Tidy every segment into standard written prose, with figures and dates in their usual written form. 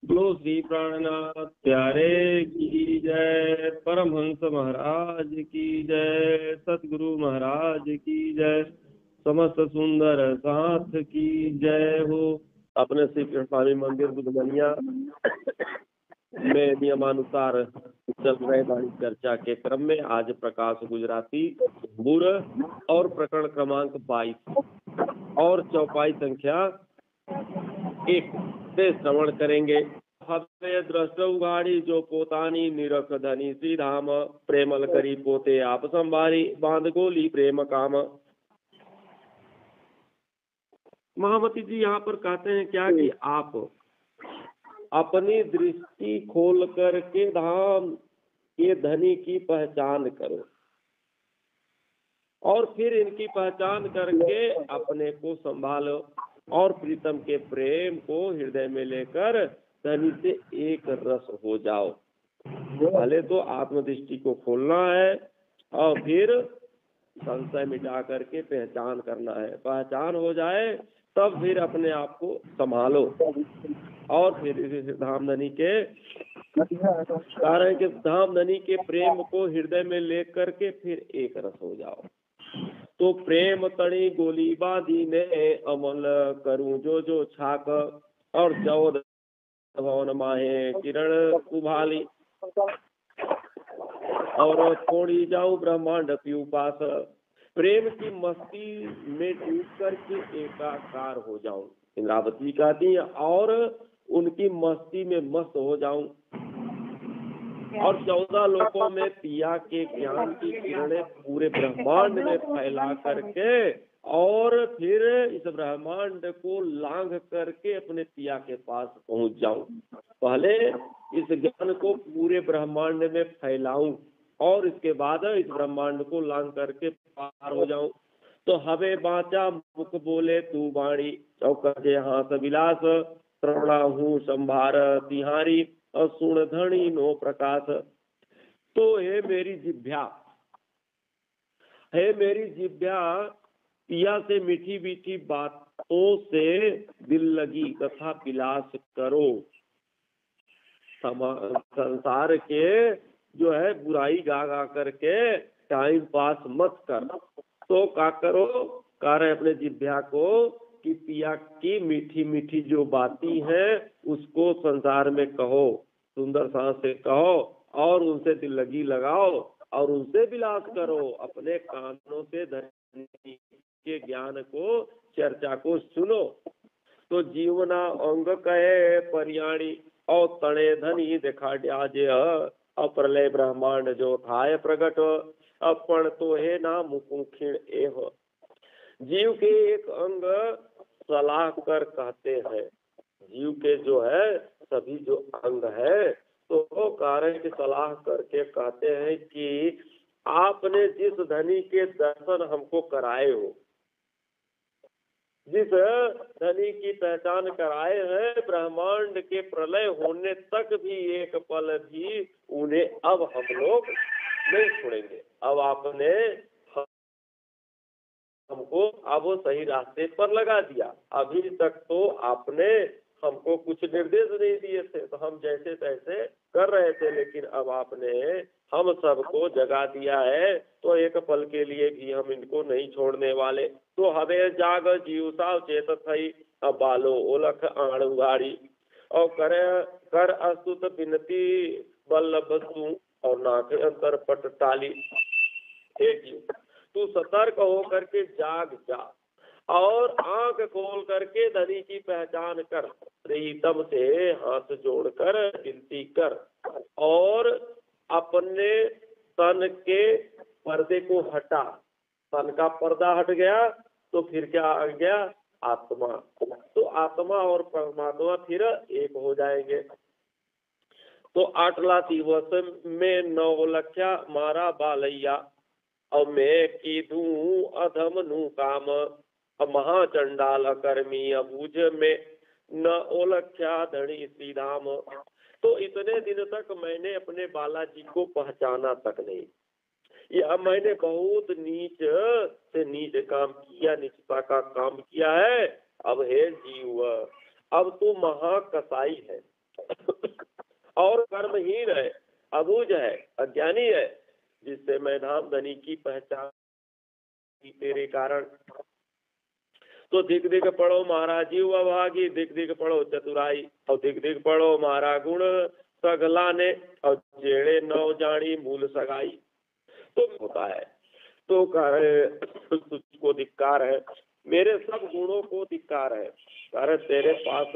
बोलो श्री प्राणनाथ प्यारे की जय, परमहंस महाराज की जय, सतगुरु महाराज की जय, समस्त सुंदर साथ की जय हो। अपने श्री कृष्ण स्वामी मंदिर बुधमनिया में नियमानुसार चल रहे वाणी चर्चा के क्रम में आज प्रकाश गुजराती बुर और प्रकरण क्रमांक 22 और चौपाई संख्या 1 से श्रवण करेंगे। હવે દ્રષ્ટવ ગાડી જો પોતાની નિરખ ધની શ્રી ધામ પ્રેમલ કરી પોતે આપ સંભાળી બાંધ ગોલી प्रेम काम। महामती जी यहाँ पर कहते हैं क्या कि आप अपनी दृष्टि खोल करके धाम के धनी की पहचान करो और फिर इनकी पहचान करके अपने को संभालो और प्रीतम के प्रेम को हृदय में लेकर धनी से एक रस हो जाओ। पहले तो आत्मदृष्टि को खोलना है और फिर संशय मिटा करके पहचान करना है। पहचान हो जाए तब फिर अपने आप को संभालो और फिर धामधनी के कारण के धामधनी के प्रेम को हृदय में लेकर के फिर एक रस हो जाओ। तो प्रेम तणी गोली बांधी ने अमल करूं जो जो छाक और चौद भवन माहे किरण उभाली और छोड़ी जाऊं ब्रह्मांड पीऊ पास। प्रेम की मस्ती में डूब करके एकाकार हो जाऊं, इंद्रावती कहती है, और उनकी मस्ती में मस्त हो जाऊं और 14 लोकों में पिया के ज्ञान की किरणें पूरे ब्रह्मांड में फैला करके और फिर इस ब्रह्मांड को लांघ करके अपने पिया के पास पहुंच जाऊं। पहले इस ज्ञान को पूरे ब्रह्मांड में फैलाऊं और इसके बाद इस ब्रह्मांड को लांघ करके पार हो जाऊं। तो हवे बाचा मुख बोले तू बाणी और कहे हाथ विलास श्रवणा हूँ संभार तिहारी और सुण धनी नो प्रकाश। तो हे मेरी जिभ्या, हे मेरी जिभ्या, पिया से मीठी मीठी बातों से दिल लगी तथा विलास करो। संसार के जो है बुराई गा गा करके टाइम पास मत कर। तो क्या करो, कह रहे अपने जिभ्या को कि पिया की मीठी मीठी जो बातें हैं उसको संसार में कहो, सुंदर सांस से कहो और उनसे दिल लगी लगाओ और उनसे विलास करो। अपने कानों से धनी के ज्ञान को चर्चा को सुनो। तो जीवना अंग कहे परियाणी और तणे धनी दिखा द्याजे अप्रलय ब्रह्मांड जो थाय प्रगट अपन तो है ना मुखिण एह। जीव के एक अंग सलाह कर कहते हैं, जीव के जो है सभी जो अंग है तो कारण की सलाह करके कहते हैं कि आपने जिस धनी के दर्शन हमको कराए हो, जिस धनी की पहचान कराए हैं, ब्रह्मांड के प्रलय होने तक भी एक पल भी उन्हें अब हम लोग नहीं छोड़ेंगे। अब आपने हमको अब सही रास्ते पर लगा दिया। अभी तक तो आपने हमको कुछ निर्देश नहीं दिए थे तो हम जैसे तैसे कर रहे थे, लेकिन अब आपने हम सबको जगा दिया है तो एक पल के लिए भी हम इनको नहीं छोड़ने वाले। तो हवे जाग जीव साव चेत थई अब बालो ओलख आड़ उगाड़ी और कर अस्तुत बिनती बल्लभ तू और नाक अंतर पट टाली। तू सतर्क हो करके जाग जा और आंख खोल करके धनी की पहचान कर, प्रीतम से हाथ जोड़कर विनती कर और अपने तन के पर्दे को हटा। तन का पर्दा हट गया तो फिर क्या आ गया, आत्मा। तो आत्मा और परमात्मा फिर एक हो जाएंगे। तो 8 दिवस में 9 लख्या मारा बालैया और मैं कीधू अधम नु काम महाचंडाल कर्मी अबूझ में न ओलख्या धनी श्री धाम। तो इतने दिन तक मैंने अपने बालाजी को पहचाना तक नहीं, या मैंने बहुत नीच से नीच काम किया, नीचता का काम किया है। अब हे जीव, अब तू महाकसाई है, और कर्महीन है, अबूझ है, अज्ञानी है, जिससे मैं धाम धनी की पहचान की तेरे कारण। तो दिख दिख पढ़ो महाराज जीव अभागी, दिख दिख पढ़ो चतुराई, और दिख दिख पढ़ो महारा गुण सगला ने, और जेड़े नौ जानी मूल सगाई। तो होता है तो तुझको धिक्कार है, मेरे सब गुणों को धिक्कार है। अरे तेरे पास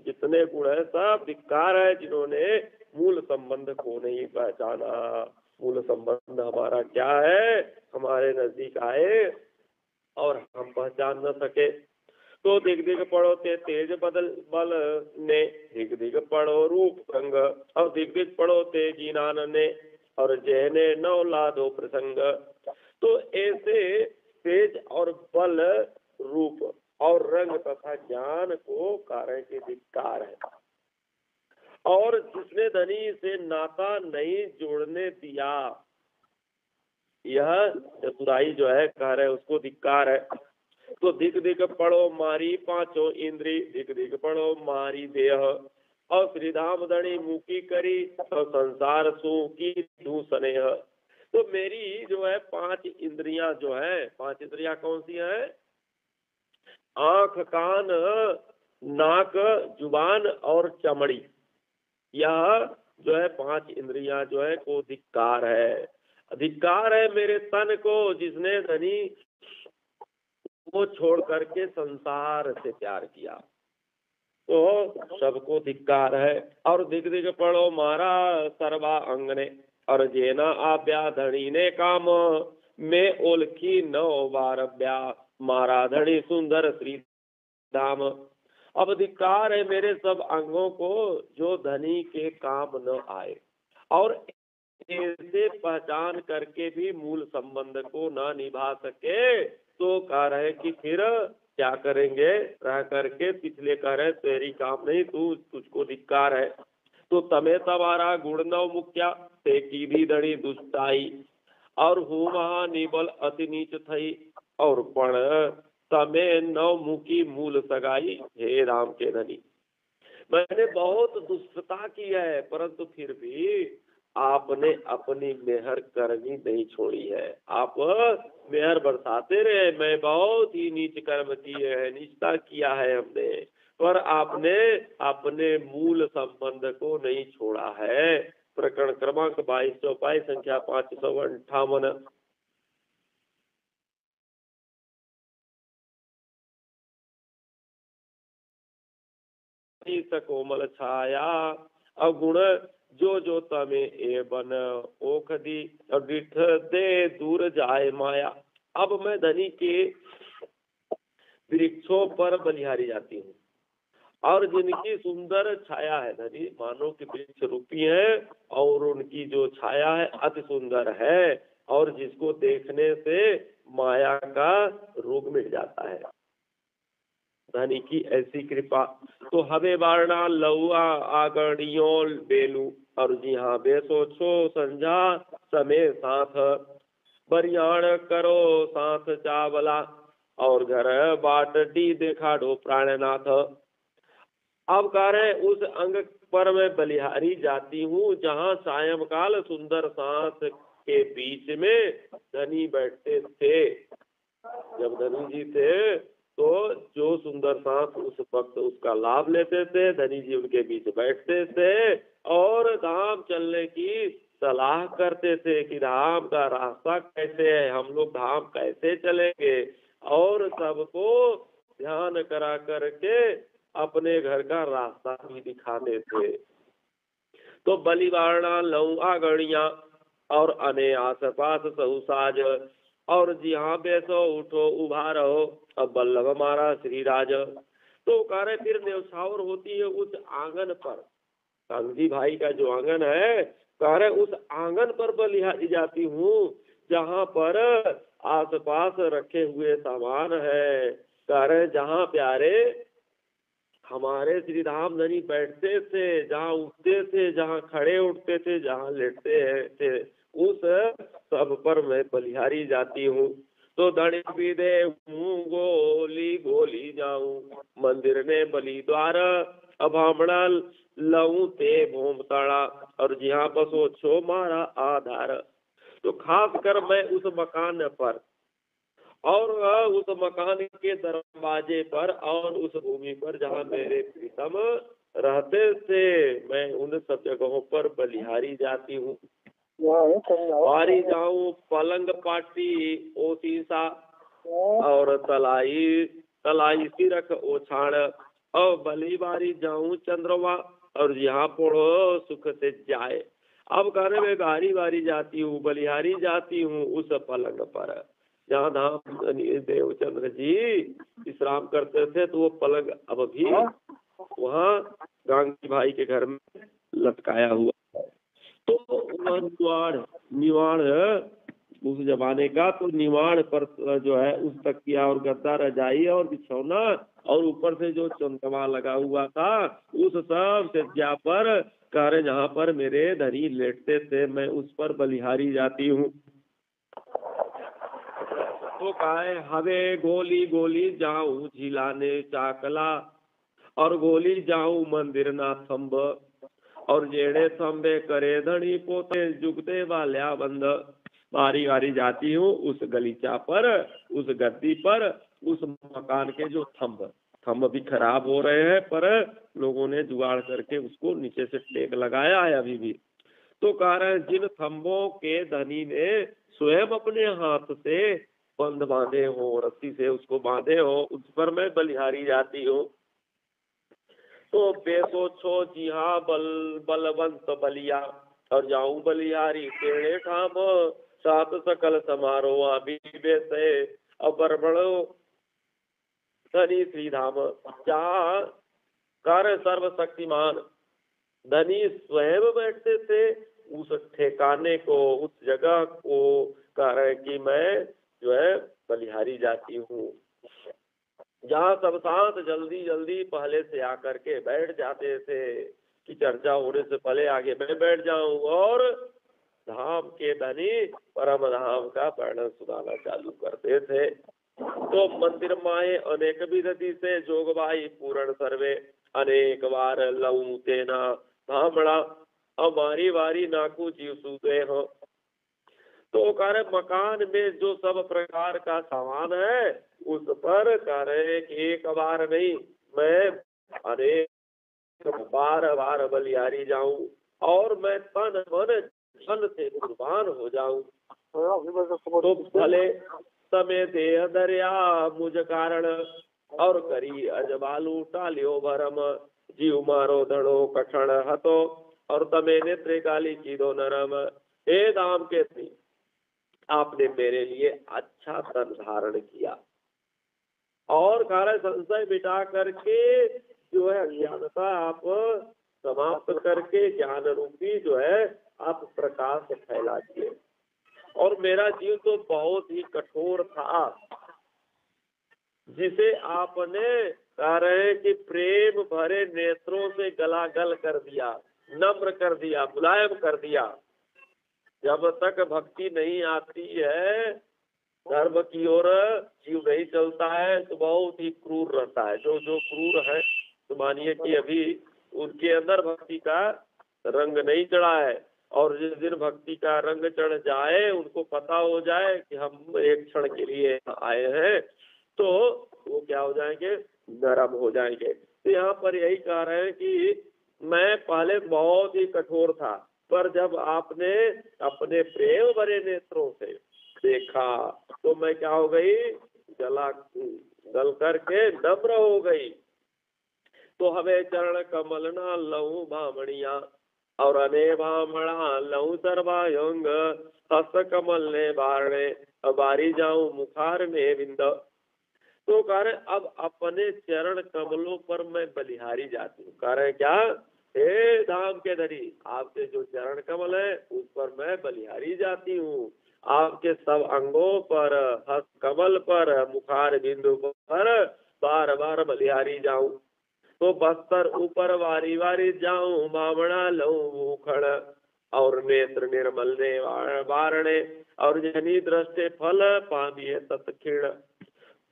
जितने गुण है सब धिक्कार है, जिन्होंने मूल संबंध को नहीं पहचाना। मूल संबंध हमारा क्या है, हमारे नजदीक आए और हम पहचान न सके। तो दिग दिग पढ़ो ते तेज बदल बल ने, दिग दिग पढ़ो रूप संग, और दिग दिग पढ़ो ते जीनान ने, और जहने नौ लादो प्रसंग। तो ऐसे तेज और बल, रूप और रंग तथा ज्ञान को कारण के धिक्कार है, और जिसने धनी से नाता नहीं जोड़ने दिया, यह चतुराई जो है कह रहे उसको धिक्कार है। तो दिग दिग पढ़ो मारी पांचों इंद्री, दिग दिग पढ़ो मारी देह, और श्रीधाम धनी मुकी करी, और संसार सु की धू स्नेह। तो मेरी जो है 5 इंद्रियां जो है, 5 इंद्रियां कौन सी हैं? आंख, कान, नाक, जुबान और चमड़ी। यह जो है 5 इंद्रियां जो है को धिक्कार है। अधिकार है मेरे तन को, जिसने धनी को छोड़ करके संसार से प्यार किया। तो सबको धिक्कार है। और दिग दिग पढ़ो मारा सर्वा अंग ने, और जेना आव्या धनी ने काम, में ओलखी 9 बार ब्या, मारा धनी सुंदर श्री धाम। अब धिक्कार है मेरे सब अंगों को, जो धनी के काम न आए, और ऐसे पहचान करके भी मूल संबंध को न निभा सके, तो कह रहे कि फिर क्या करेंगे रह करके। पिछले कह रहे तेरी काम नहीं, तुझको धिक्कार है। तो तमे तबारा गुण नव मुख्या, ते की भी धड़ी दुष्टाई, और हूँ महानिबल अति नीच थई, और पण तमे नव मुखी मूल सगाई, हे राम के धनी। मैंने बहुत दुष्टता की है, परंतु फिर भी आपने अपनी मेहर करनी नहीं छोड़ी है। आप मेहर बरसाते रहे। मैं बहुत ही नीच कर्म किए हैं, नीचता किया है हमने, पर आपने अपने मूल संबंध को नहीं छोड़ा है। प्रकरण क्रमांक 22 चौपाई संख्या 558। कोमल छाया अगुण जो जो तमे ए बन ओख दी, डिठ दे दूर जाए माया। अब मैं धनी के वृक्षों पर बलिहारी जाती हूँ, और जिनकी सुंदर छाया है, धनी मानो कि वृक्ष रूपी है, और उनकी जो छाया है अति सुंदर है, और जिसको देखने से माया का रोग मिट जाता है। धनी की ऐसी कृपा। तो हवे वारणा लहुआ आगणियों बेलू, और जी हाँ बेसो छो संझा समय साथ, बरियाण करो साथ चावला, और घर बाट डी देखाड़ो प्राणनाथ। अब कह रहे उस अंग पर मैं बलिहारी जाती हूँ, जहाँ सायंकाल सुंदर सांस के बीच में धनी बैठते थे। जब धनी जी थे तो जो सुंदर सांस उस वक्त उसका लाभ लेते थे, धनी जी उनके बीच बैठते थे, और धाम चलने की सलाह करते थे कि धाम का रास्ता कैसे है, हम लोग धाम कैसे चलेंगे, और सबको ध्यान करा करके अपने घर का रास्ता भी दिखाते थे। तो बलिवारणा लहू आगणिया, और अने आस पास सहुसाज, और जी हाँ बैसो उठो उभा रहो, अब बल्लभ हमारा श्री राज। तो कह रहे फिर न्यौछावर होती है उस आंगन पर, कांगजी भाई का जो आंगन है, कह रहे उस आंगन पर बलिहारी जाती हूँ, जहाँ पर आसपास रखे हुए सामान है। कह रहे जहाँ प्यारे हमारे श्री धाम धनी बैठते थे, जहाँ उठते थे, जहाँ खड़े उठते थे, जहाँ लेटते थे, उस सब पर मैं बलिहारी जाती हूँ। तो धनी विदे हूँ गोली गोली जाऊं, मंदिर ने बलि द्वार, अब लऊं ते भूम तड़ा, और जहाँ बसो छो मारा आधार। तो खास कर मैं उस मकान पर और उस मकान के दरवाजे पर और उस भूमि पर जहाँ मेरे प्रीतम रहते थे, मैं उन सब जगहों पर बलिहारी जाती हूँ। वारी जाऊं पलंग पाटी ओ शीशा, और तलाई तलाई सिरख ओ छाण, और बली बारी जाऊं चंद्रमा, और यहाँ पढ़ो सुख से जाए। अब कहने में बारी बारी जाती हूँ, बलिहारी जाती हूँ उस पलंग पर जहाँ धाम देवचंद्र जी विश्राम करते थे। तो वो पलंग अब भी वहाँ गांगी भाई के घर में लटकाया हुआ। तो वह निवाड़ उस जमाने का, तो निवाड़ पर जो है उस तकिया और गद्दा रजाई और बिछौना और ऊपर से जो चंदमा लगा हुआ था, उस सब सज्जा पर कार्य जहाँ पर मेरे धनी लेटते थे, मैं उस पर बलिहारी जाती हूँ। तो कहे हवे गोली गोली जाऊं झिलाने चाकला, और गोली जाऊं मंदिर ना थंब, और जेड़े थंबे करे धनी पोते जुगते वाल्या बंद। बारी बारी जाती हूँ उस गलीचा पर, उस गद्दी पर, उस मकान के जो थंब भी खराब हो रहे हैं, पर लोगों ने जुगाड़ करके उसको नीचे से टेक लगाया है अभी भी। तो कह रहे हैं जिन थंबों के धनी ने स्वयं अपने हाथ से बंद बांधे हो, रस्सी से उसको बांधे हो, उस पर मैं बलिहारी जाती हूँ। तो बेसो छो जी हाँ बलवंत बलिया, और जाऊं बलिहारी टेढ़े ठाम, सात सकल समारोह अभी बेसे अबर बड़ो धनी श्री धाम। जहाँ कर सर्वशक्तिमान धनी स्वयं बैठते थे, उस ठिकाने को, उस जगह को कह रहे कि मैं जो है बलिहारी जाती हूँ। जहाँ सब शांत जल्दी जल्दी पहले से आकर के बैठ जाते थे कि चर्चा होने से पहले आगे मैं बैठ जाऊं, और धाम के धनी परम धाम का वर्णन सुनाना चालू करते थे। तो मंदिर माए अनेक विधि से जोगबाई पूर्ण सर्वे, अनेक बार लऊ तेना धामड़ा, हमारी वारी नाकू जीव सूते हो। तो कार्य मकान में जो सब प्रकार का सामान है, उस पर कार्य एक बार नहीं, मैं अनेक बार बार बलिहारी जाऊं, और मैं तन मन धन से कुर्बान हो जाऊं। तो भले समय देह दरिया मुझ कारण, और करी अजबालू टालियो भरम, जीव मारो धड़ो कठण हतो, और तमे नेत्रे काली चीदो नरम। हे दाम के थी, आपने मेरे लिए अच्छा धन धारण किया, और कार्य संशय बिठा करके जो है अज्ञानता आप समाप्त करके ज्ञान रूपी जो है आप प्रकाश फैला दिए। और मेरा जीव तो बहुत ही कठोर था, जिसे आपने कह रहे कि प्रेम भरे नेत्रों से गलागल कर दिया, नम्र कर दिया, मुलायम कर दिया। जब तक भक्ति नहीं आती है, धर्म की ओर जीव नहीं चलता है, तो बहुत ही क्रूर रहता है। जो जो क्रूर है, तो मानिए कि अभी उनके अंदर भक्ति का रंग नहीं चढ़ा है, और जिस दिन भक्ति का रंग चढ़ जाए, उनको पता हो जाए कि हम एक क्षण के लिए आए हैं, तो वो क्या हो जाएंगे, नरम हो जाएंगे। तो यहाँ पर यही कह रहे हैं कि मैं पहले बहुत ही कठोर था, पर जब आपने अपने प्रेम भरे नेत्रों से देखा, तो मैं क्या हो गई, गल करके नम्र हो गई। तो हमें चरण कमल ना लऊ भामणिया, और अने भामणा लऊ सर्वायंग, हस्त कमल ने बारणे बारी जाऊं मुखार में विंद। तो कह रहे अब अपने चरण कमलों पर मैं बलिहारी जाती हूँ। कह रहे क्या, हे धाम के धनी, आपके जो चरण कमल है उस पर मैं बलिहारी जाती हूँ। आपके सब अंगों पर, हस्त कमल पर, मुखार बिंदु पर बार बार बलिहारी जाऊं। तो बस्तर ऊपर वारी वारी जाऊं, बामणा लऊं खड़, और नेत्र निर्मल ने वारणे, और जनी दृष्टि फल पामिए तत्क्षीण।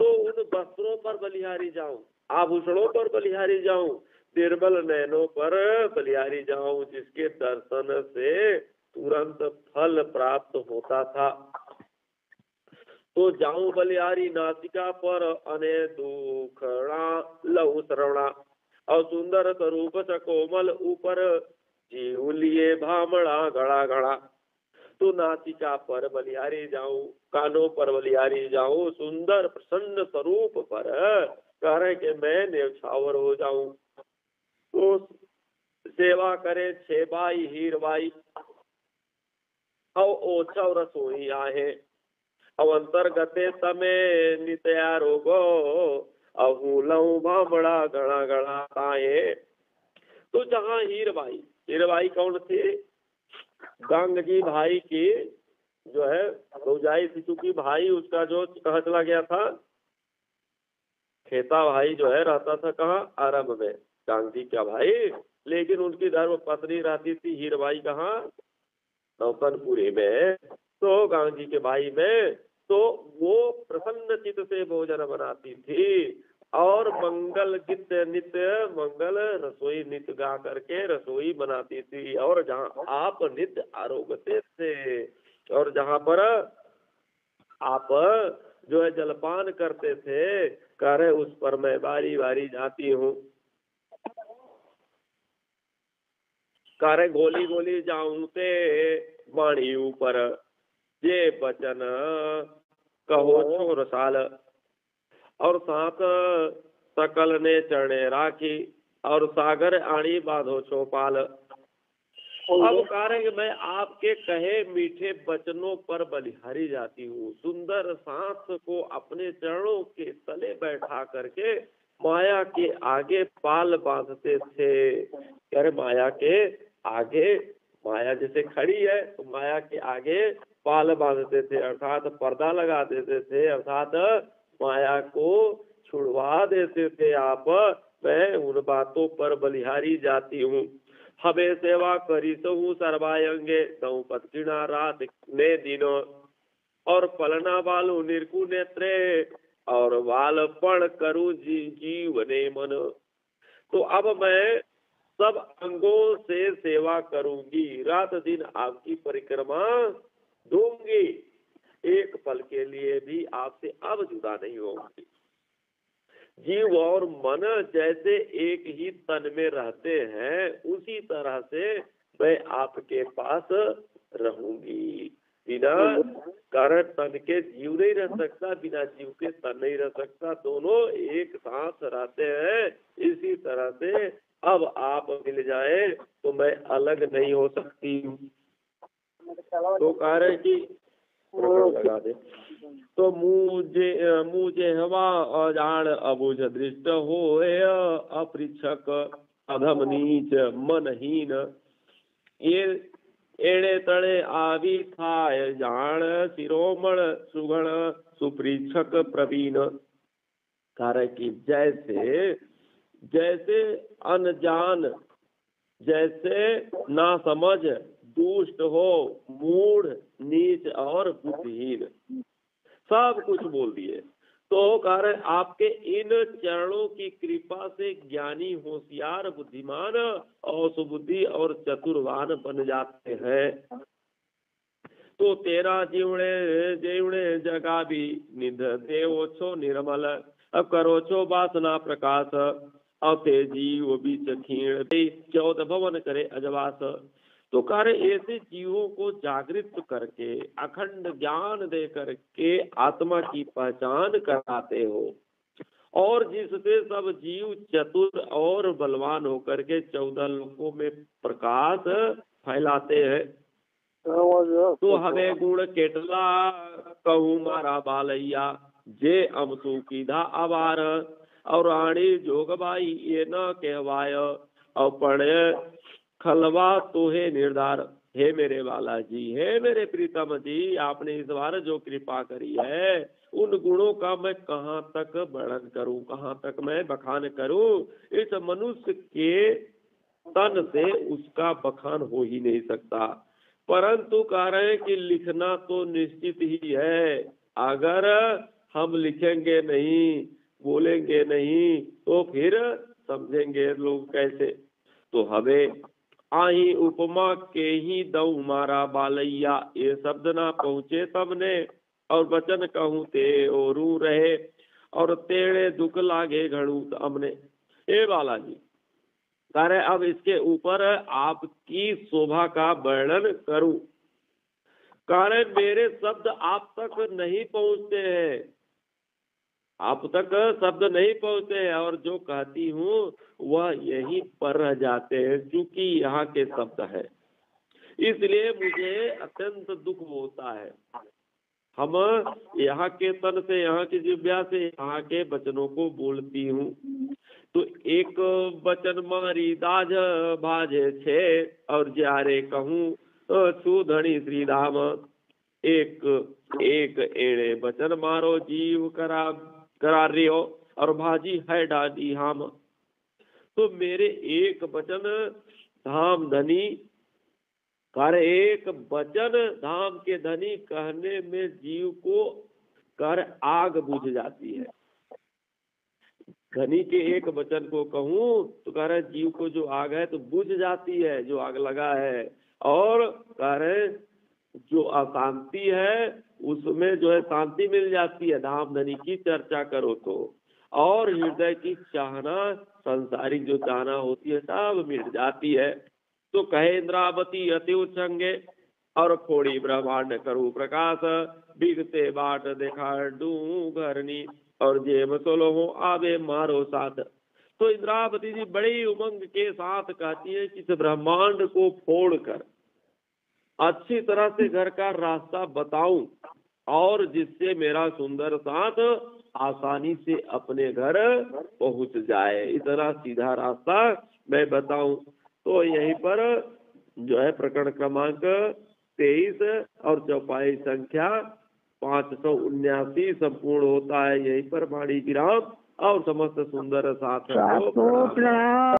तो उन वस्त्रों पर बलिहारी जाऊं, आभूषणों पर बलिहारी जाऊं, निर्मल नैनों पर बलिहारी जाऊं, जिसके दर्शन से तुरंत फल प्राप्त होता था। तो जाऊं बलिहारी नासिका पर, अने दुखड़ा लहु श्रवणा, और सुंदर स्वरूप स कोमल ऊपर, जीव लिए भामड़ा घड़ा घड़ा। तो नासिका पर बलिहारी जाऊं, कानों पर बलिहारी जाऊं, सुंदर प्रसन्न स्वरूप पर कह रहे कि मैं न्यौछावर हो जाऊं। तो सेवा करे छेबाई हीरबाई, और ओछव रसोई आहे, अब अंतर्गते तमे नित्या रोगो, अहूलऊ भामड़ा घड़ा घड़ा आए। तो जहाँ हीरबाई, हीरबाई कौन थी? गंग जी भाई की जो है भौजाई थी, चूंकि भाई उसका जो कहाँ चला गया था, खेता भाई जो है रहता था कहाँ? अरब में, गंग जी का भाई। लेकिन उनकी धर्म पत्नी रहती थी हीरबाई कहाँ? नौतनपुरी में। तो गंग जी के भाई में, तो वो प्रसन्न चित्त से भोजन बनाती थी, और मंगल गीत नित्य, मंगल रसोई नित्य गा करके रसोई बनाती थी। और जहाँ आप नित्य आरोगते थे, और जहाँ पर आप जो है जलपान करते थे, कह रहे उस पर मैं बारी बारी जाती हूँ। कह रहे गोली गोली जाऊं ते वाणी ऊपर, ये बचन कहो छोर साल, और साथ सकल ने चरणे राखी, और सागर आणी बांधो चौपाल। अब कह रहे कि मैं आपके कहे मीठे वचनों पर बलिहारी जाती हूँ। सुंदर सांस को अपने चरणों के तले बैठा करके माया के आगे पाल बांधते थे। अरे माया के आगे, माया जैसे खड़ी है तो माया के आगे पाल बांधते थे, अर्थात पर्दा लगा देते थे, अर्थात माया को छुड़वा देते थे आप। मैं उन बातों पर बलिहारी जाती हूँ। हमें सेवा करी सहू सर्वायंगे, दऊ पत्किणा रात ने दिनो, और पलना बालू निर्कु नेत्रे, और बालपण करूं जीव ने मन। तो अब मैं सब अंगों से सेवा करूंगी, रात दिन आपकी परिक्रमा दूंगी, एक पल के लिए भी आपसे अब जुदा नहीं होंगी। जीव और मन जैसे एक ही तन में रहते हैं, उसी तरह से मैं आपके पास रहूंगी। बिना कारण तन के जीव नहीं रह सकता, बिना जीव के तन नहीं रह सकता, दोनों एक साथ रहते हैं। इसी तरह से अब आप मिल जाए तो मैं अलग नहीं हो सकती। तो कह रहे कि लगा दे। तो मुझे हवा अजान अबुझ दृष्ट हो, अपृक्षक अधम नीच मनहीन, ये एड़े तड़े आवी थाय जान, शिरोमण सुगण सुपरीक्षक प्रवीण। कारण की जैसे जैसे अनजान, जैसे ना समझ, दुष्ट हो, मूढ़, नीच और बुद्धिहीन, सब कुछ बोल दिए। तो कारण आपके इन चरणों की कृपा से ज्ञानी, होशियार, बुद्धिमान और सुबुद्धि और चतुर्वान बन जाते हैं। तो तेरा जीवणे जीवणे जगा भी निध देवो छो निर्मल, अब करो छो वासना प्रकाश, अब ते जीव बीच खीण 14 भवन करे अजवास। तो कार्य ऐसे जीवों को जागृत करके अखंड ज्ञान दे करके आत्मा की पहचान कराते हो, और जिससे सब जीव चतुर और बलवान होकर के 14 लोकों में प्रकाश फैलाते हैं। तो हमें गुण केटला कहूँ मारा बालैया, जे अमसु कीधा आवार, और रानी जोगबाई ये न कहवाय, और पढ़े खलवा तो है निर्धार। हे मेरे बालाजी, हे मेरे प्रीतम जी, आपने इस बार जो कृपा करी है, उन गुणों का मैं कहाँ तक वर्णन करूं, कहाँ तक मैं बखान करूं। इस मनुष्य के तन से उसका बखान हो ही नहीं सकता। परंतु कह रहे हैं कि लिखना तो निश्चित ही है। अगर हम लिखेंगे नहीं, बोलेंगे नहीं, तो फिर समझेंगे लोग कैसे। तो हवे आही उपमा के ही दऊ मारा बालैया, ये शब्द ना पहुँचे सबने, और वचन कहूँ ते ओरू रहे, और तेरे दुख लागे घड़ू हमने। ए बालाजी कह रहे अब इसके ऊपर आपकी शोभा का वर्णन करूं। कारण मेरे शब्द आप तक नहीं पहुंचते हैं, आप तक शब्द नहीं पहुंचते हैं, और जो कहती हूँ वह यहीं पर रह जाते हैं, क्योंकि यहाँ के शब्द है, इसलिए मुझे अत्यंत दुख होता है। हम यहाँ के तन से, यहाँ की जिह्वा से यहाँ के वचनों को बोलती हूँ, तो एक वचन मारी दाज भाजे छे, और जारे कहूँ छू धनी श्री धाम। एक एक एड़े वचन मारो जीव करा रियो, और भाजी है डाडी हम। तो मेरे एक वचन धाम धनी कर, एक वचन धाम के धनी कहने में जीव को कर आग बुझ जाती है। धनी के एक वचन को कहूँ तो कह रहे जीव को जो आग है तो बुझ जाती है, जो आग लगा है। और कह रहे जो अशांति है उसमें जो है शांति मिल जाती है, धाम धनी की चर्चा करो तो। और हृदय की चाहना, संसारिक जो चाहना होती है सब मिट जाती है। तो कहे इंद्रावती अति उच्चंगे, और फोड़ी ब्रह्मांड करूँ प्रकाश, बिगते बाट देखा डू घरनी, और जे मसोलो हो आवे मारो साथ। तो इंद्रावती जी बड़ी उमंग के साथ कहती है कि इस ब्रह्मांड को फोड़कर अच्छी तरह से घर का रास्ता बताऊं, और जिससे मेरा सुंदर साथ आसानी से अपने घर पहुंच जाए, इतना सीधा रास्ता मैं बताऊं। तो यहीं पर जो है प्रकरण क्रमांक 23 और चौपाई संख्या 579 संपूर्ण होता है। यहीं पर वाणी विराम, और समस्त सुंदर साथ को प्रणाम।